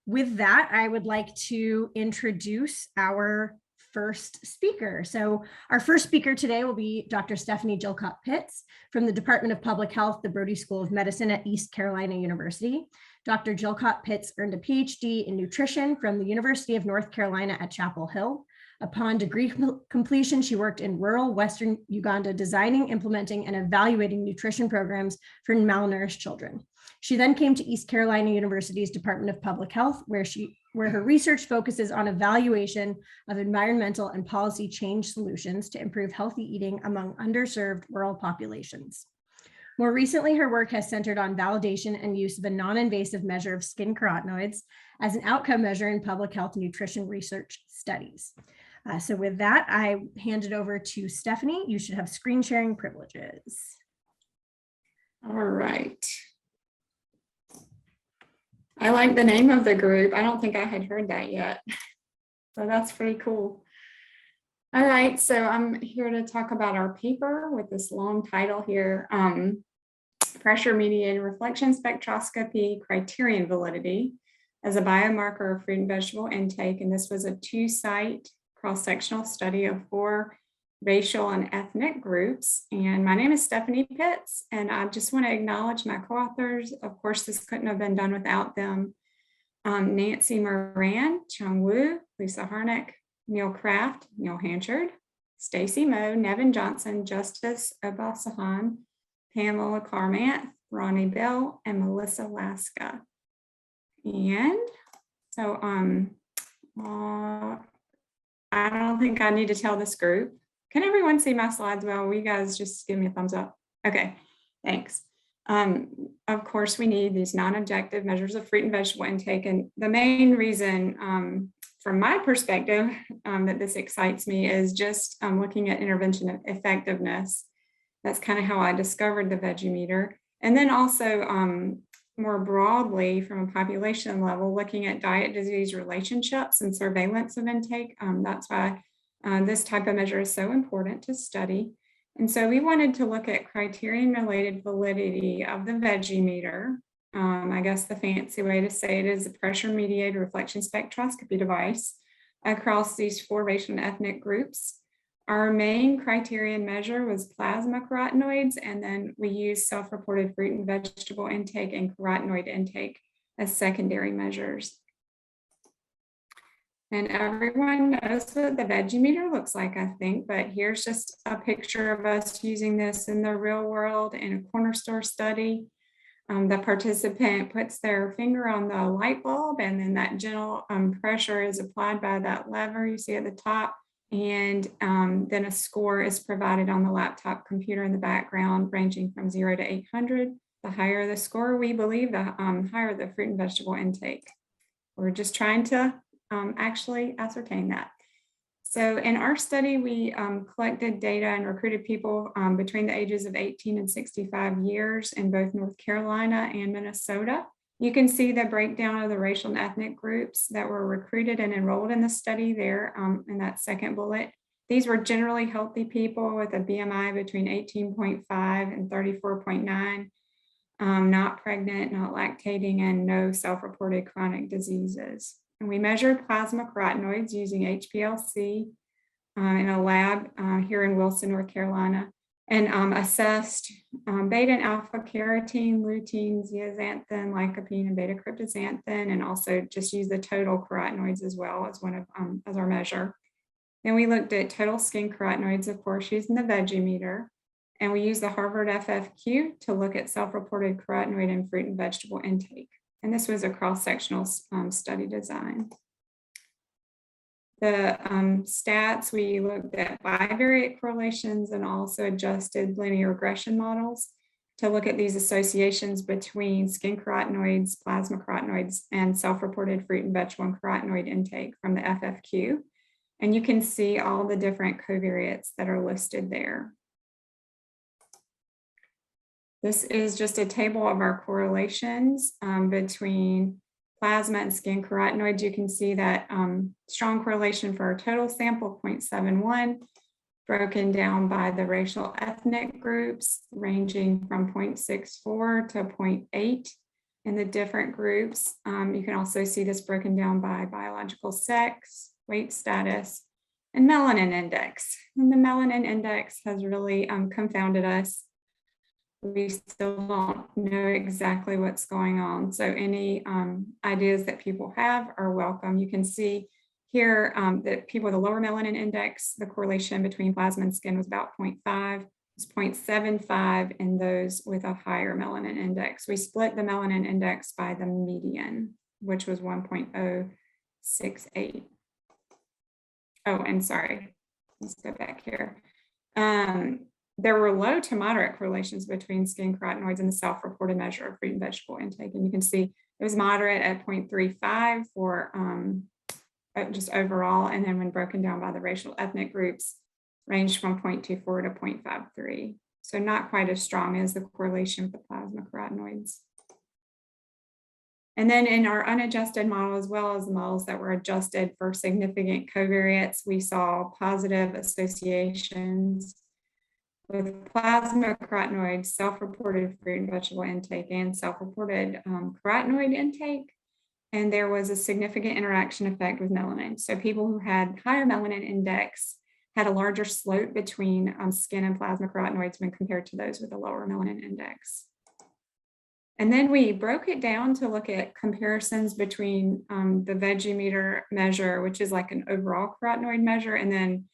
with that, I would like to introduce our first speaker. So our first speaker today will be Dr. Stephanie Jilcott Pitts from the Department of Public Health, the Brody School of Medicine at East Carolina University. Dr. Jilcott Pitts earned a PhD in nutrition from the University of North Carolina at Chapel Hill. Upon degree completion, she worked in rural Western Uganda, designing, implementing, and evaluating nutrition programs for malnourished children. She then came to East Carolina University's Department of Public Health, where her research focuses on evaluation of environmental and policy change solutions to improve healthy eating among underserved rural populations. More recently, her work has centered on validation and use of a non-invasive measure of skin carotenoids as an outcome measure in public health nutrition research studies. So with that, I hand it over to Stephanie. You should have screen sharing privileges. All right. I like the name of the group. I don't think I had heard that yet. So that's pretty cool. All right, so I'm here to talk about our paper with this long title here, Pressure-Mediated Reflection Spectroscopy Criterion Validity as a Biomarker of Fruit and Vegetable Intake. And this was a 2-site cross-sectional study of 4 racial and ethnic groups. And my name is Stephanie Pitts, and I just want to acknowledge my co-authors. Of course, this couldn't have been done without them. Nancy Moran, Chung Wu, Lisa Harnick, Neil Kraft, Neil Hanchard, Stacy Moe, Nevin Johnson, Justice Obasahan, Pamela Carmanth, Ronnie Bell, and Melissa Laska. And so I don't think I need to tell this group. Can everyone see my slides well? Will you guys just give me a thumbs up? Okay, thanks. Of course, we need these non-objective measures of fruit and vegetable intake. And the main reason from my perspective that this excites me is just looking at intervention effectiveness. That's kind of how I discovered the Veggie meter. And then also more broadly from a population level, looking at diet disease relationships and surveillance of intake. That's why this type of measure is so important to study. And so we wanted to look at criterion-related validity of the Veggie meter. I guess the fancy way to say it is a pressure-mediated reflection spectroscopy device across these 4 racial and ethnic groups. Our main criterion measure was plasma carotenoids, and then we used self-reported fruit and vegetable intake and carotenoid intake as secondary measures. And everyone knows what the Veggie meter looks like, I think, but here's just a picture of us using this in the real world in a corner store study. The participant puts their finger on the light bulb, and then that gentle pressure is applied by that lever you see at the top. And then a score is provided on the laptop computer in the background, ranging from 0 to 800. The higher the score, we believe, the higher the fruit and vegetable intake. We're just trying to actually ascertain that. So in our study, we collected data and recruited people between the ages of 18 and 65 years in both North Carolina and Minnesota. You can see the breakdown of the racial and ethnic groups that were recruited and enrolled in the study there in that second bullet. These were generally healthy people with a BMI between 18.5 and 34.9, not pregnant, not lactating, and no self-reported chronic diseases. And we measured plasma carotenoids using HPLC in a lab here in Wilson, North Carolina, and assessed beta and alpha carotene, lutein, zeaxanthin, lycopene, and beta cryptoxanthin, and also just used the total carotenoids as well as one of as our measure. Then we looked at total skin carotenoids, of course, using the Veggie meter, and we used the Harvard FFQ to look at self-reported carotenoid and fruit and vegetable intake. And this was a cross-sectional study design. The stats, we looked at bivariate correlations and also adjusted linear regression models to look at these associations between skin carotenoids, plasma carotenoids, and self-reported fruit and vegetable and carotenoid intake from the FFQ. And you can see all the different covariates that are listed there. This is just a table of our correlations between plasma and skin carotenoids. You can see that strong correlation for our total sample, 0.71, broken down by the racial ethnic groups, ranging from 0.64 to 0.8. in the different groups. You can also see this broken down by biological sex, weight status, and melanin index. And the melanin index has really confounded us. We still don't know exactly what's going on. So any ideas that people have are welcome. You can see here that people with a lower melanin index, the correlation between plasma and skin was about 0.5. It's 0.75 in those with a higher melanin index. We split the melanin index by the median, which was 1.068. Oh, and sorry, let's go back here. There were low to moderate correlations between skin carotenoids and the self-reported measure of fruit and vegetable intake. And you can see it was moderate at 0.35 for just overall. And then when broken down by the racial ethnic groups, ranged from 0.24 to 0.53. So not quite as strong as the correlation with the plasma carotenoids. And then in our unadjusted model, as well as the models that were adjusted for significant covariates, we saw positive associations with plasma carotenoids, self-reported fruit and vegetable intake, and self-reported carotenoid intake. And there was a significant interaction effect with melanin. So people who had higher melanin index had a larger slope between skin and plasma carotenoids when compared to those with a lower melanin index. And then we broke it down to look at comparisons between the Veggie meter measure, which is like an overall carotenoid measure, and then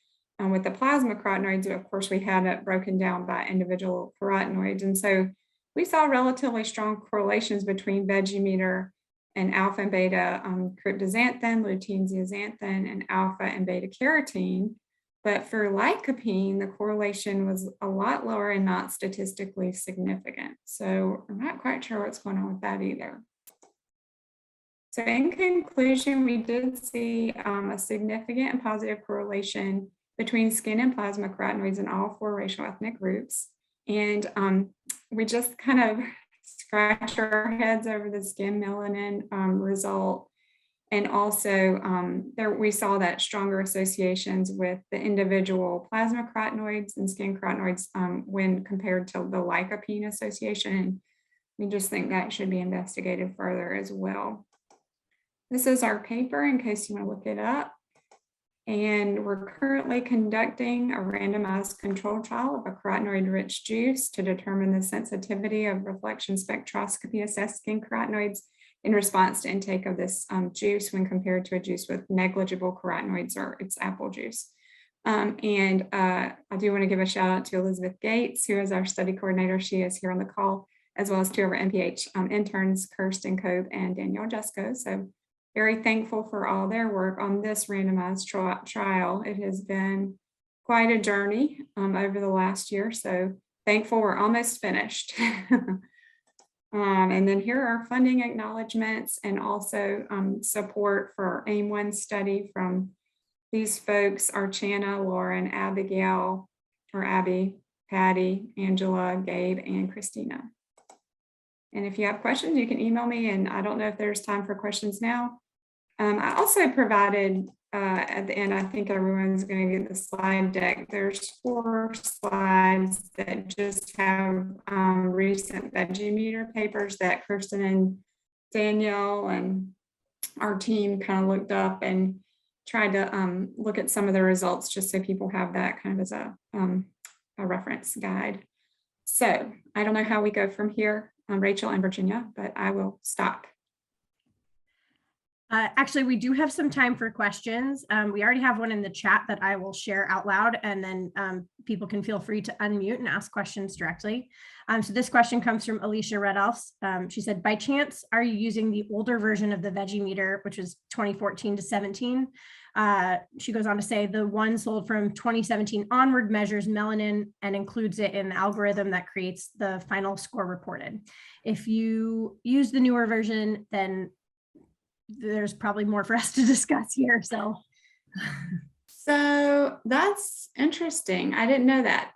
with the plasma carotenoids, of course, we had it broken down by individual carotenoids. And so we saw relatively strong correlations between Veggie meter and alpha and beta cryptoxanthin, lutein zeaxanthin, and alpha and beta carotene. But for lycopene, the correlation was a lot lower and not statistically significant. So I'm not quite sure what's going on with that either. So in conclusion, we did see a significant and positive correlation between skin and plasma carotenoids in all 4 racial ethnic groups. And we just kind of scratch our heads over the skin melanin result. And also there we saw that stronger associations with the individual plasma carotenoids and skin carotenoids when compared to the lycopene association. And we just think that should be investigated further as well. This is our paper in case you want to look it up. And we're currently conducting a randomized control trial of a carotenoid-rich juice to determine the sensitivity of reflection spectroscopy assessed skin carotenoids in response to intake of this juice when compared to a juice with negligible carotenoids or its apple juice. I do want to give a shout out to Elizabeth Gates, who is our study coordinator. She is here on the call, as well as 2 of our MPH interns, Kirsten Cobe and Danielle Jesco. So very thankful for all their work on this randomized trial. It has been quite a journey over the last year. So thankful we're almost finished. And then here are funding acknowledgements and also support for our AIM-1 study from these folks: Archana, Lauren, Abigail, or Abby, Patty, Angela, Gabe, and Christina. And if you have questions, you can email me, and I don't know if there's time for questions now. I also provided at the end, I think everyone's going to get the slide deck. There's 4 slides that just have recent Veggie meter papers that Kirsten and Danielle and our team kind of looked up and tried to look at some of the results just so people have that kind of as a reference guide. So I don't know how we go from here, Rachel and Virginia, but I will stop. Actually, we do have some time for questions. We already have one in the chat that I will share out loud, and then people can feel free to unmute and ask questions directly. So this question comes from Alicia Redolfs. She said, by chance, are you using the older version of the Veggie meter, which is 2014 to 17? She goes on to say the one sold from 2017 onward measures melanin and includes it in the algorithm that creates the final score reported. If you use the newer version, then there's probably more for us to discuss here. So that's interesting. I didn't know that.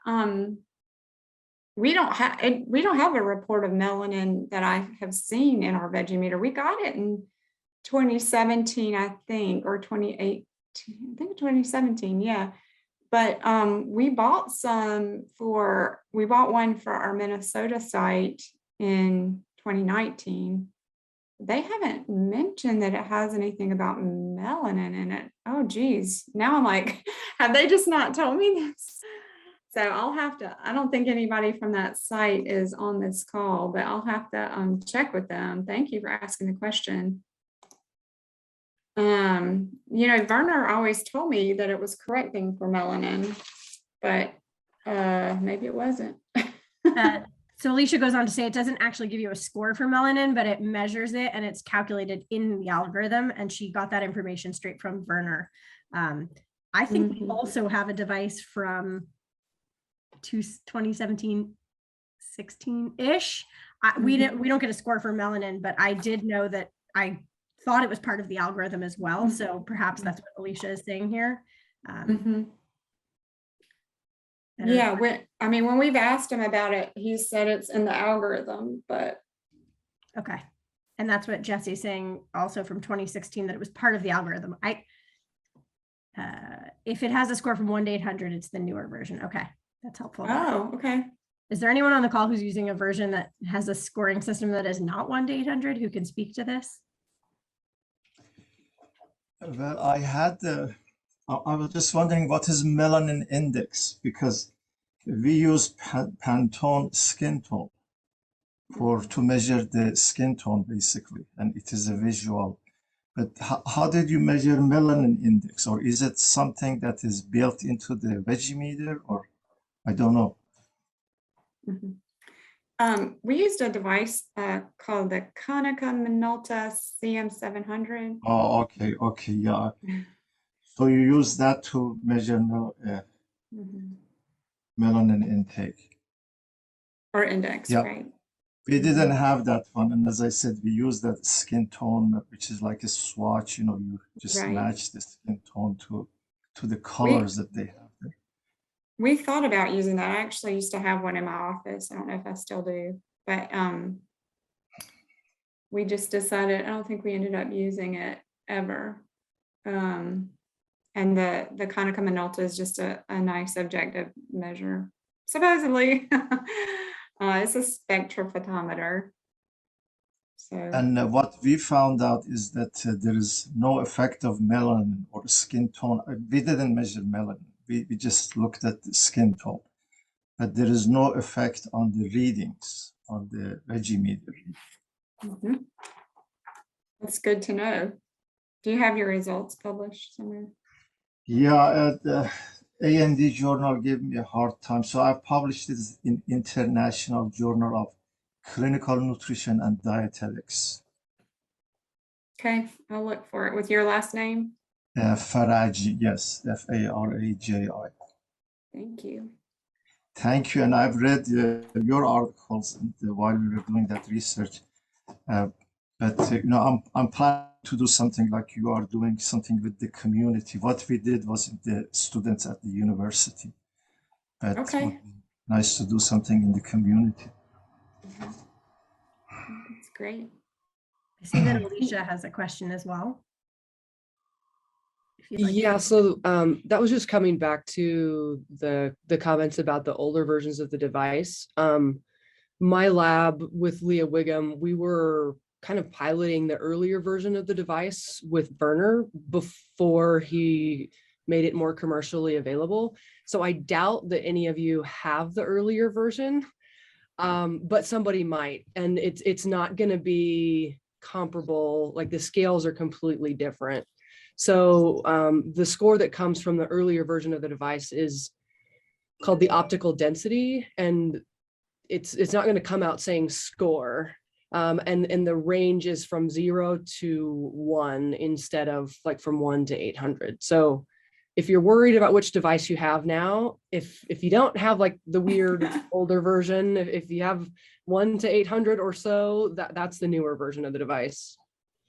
We don't have a report of melanin that I have seen in our Veggie meter. We got it in 2017, I think, or 2018. I think 2017, yeah. But we bought one for our Minnesota site in 2019. they haven't mentioned that it has anything about melanin in it. Oh, geez. Now I'm like, have they just not told me this? So I'll have to, I don't think anybody from that site is on this call, but I'll have to check with them. Thank you for asking the question. Werner always told me that it was correcting for melanin, but maybe it wasn't. So Alicia goes on to say it doesn't actually give you a score for melanin, but it measures it and it's calculated in the algorithm. And she got that information straight from Werner. I think we also have a device from 2017, 16-ish. We don't get a score for melanin, but I did know that I thought it was part of the algorithm as well. So perhaps that's what Alicia is saying here. Yeah, when we've asked him about it, he said it's in the algorithm, but. Okay. And that's what Jesse's saying also from 2016, that it was part of the algorithm. If it has a score from 1 to 800, it's the newer version. Okay. That's helpful. Oh, okay. Is there anyone on the call who's using a version that has a scoring system that is not 1 to 800 who can speak to this? Well, I was just wondering what is melanin index, because we use Pantone skin tone to measure the skin tone basically, and it is a visual. But how did you measure melanin index, or is it something that is built into the Veggie meter, or I don't know. We used a device called the Konica Minolta CM700. Oh, okay, yeah. So you use that to measure melanin intake. Or index, yeah. Right. We didn't have that one. And as I said, we use that skin tone, which is like a swatch, you just match the skin tone to the colors that they have there. We thought about using that. I actually used to have one in my office. I don't know if I still do, but we just decided, I don't think we ended up using it ever. And the Konica Minolta is just a nice objective measure, supposedly. It's a spectrophotometer. So. And what we found out is that there is no effect of melanin or skin tone. We didn't measure melanin. We just looked at the skin tone, but there is no effect on the readings on the Veggie meter. That's good to know. Do you have your results published somewhere? Yeah, the A&D journal gave me a hard time. So I published this in International Journal of Clinical Nutrition and Dietetics. Okay, I'll look for it. With your last name? Faraji, yes, Faraji. Thank you. Thank you. And I've read your articles while we were doing that research. But I'm planning to do something like you are doing, something with the community. What we did was the students at the university. But it would be nice to do something in the community. That's great. I see that Alicia has a question as well. So that was just coming back to the comments about the older versions of the device. My lab with Leah Wiggum, we were kind of piloting the earlier version of the device with Werner before he made it more commercially available. So I doubt that any of you have the earlier version, but somebody might, and it's not going to be comparable. Like the scales are completely different. So the score that comes from the earlier version of the device is called the optical density, and it's not going to come out saying score. And the range is from 0 to 1 instead of like from 1 to 800. So if you're worried about which device you have now, if you don't have like the weird older version, if you have 1 to 800 or so, that's the newer version of the device.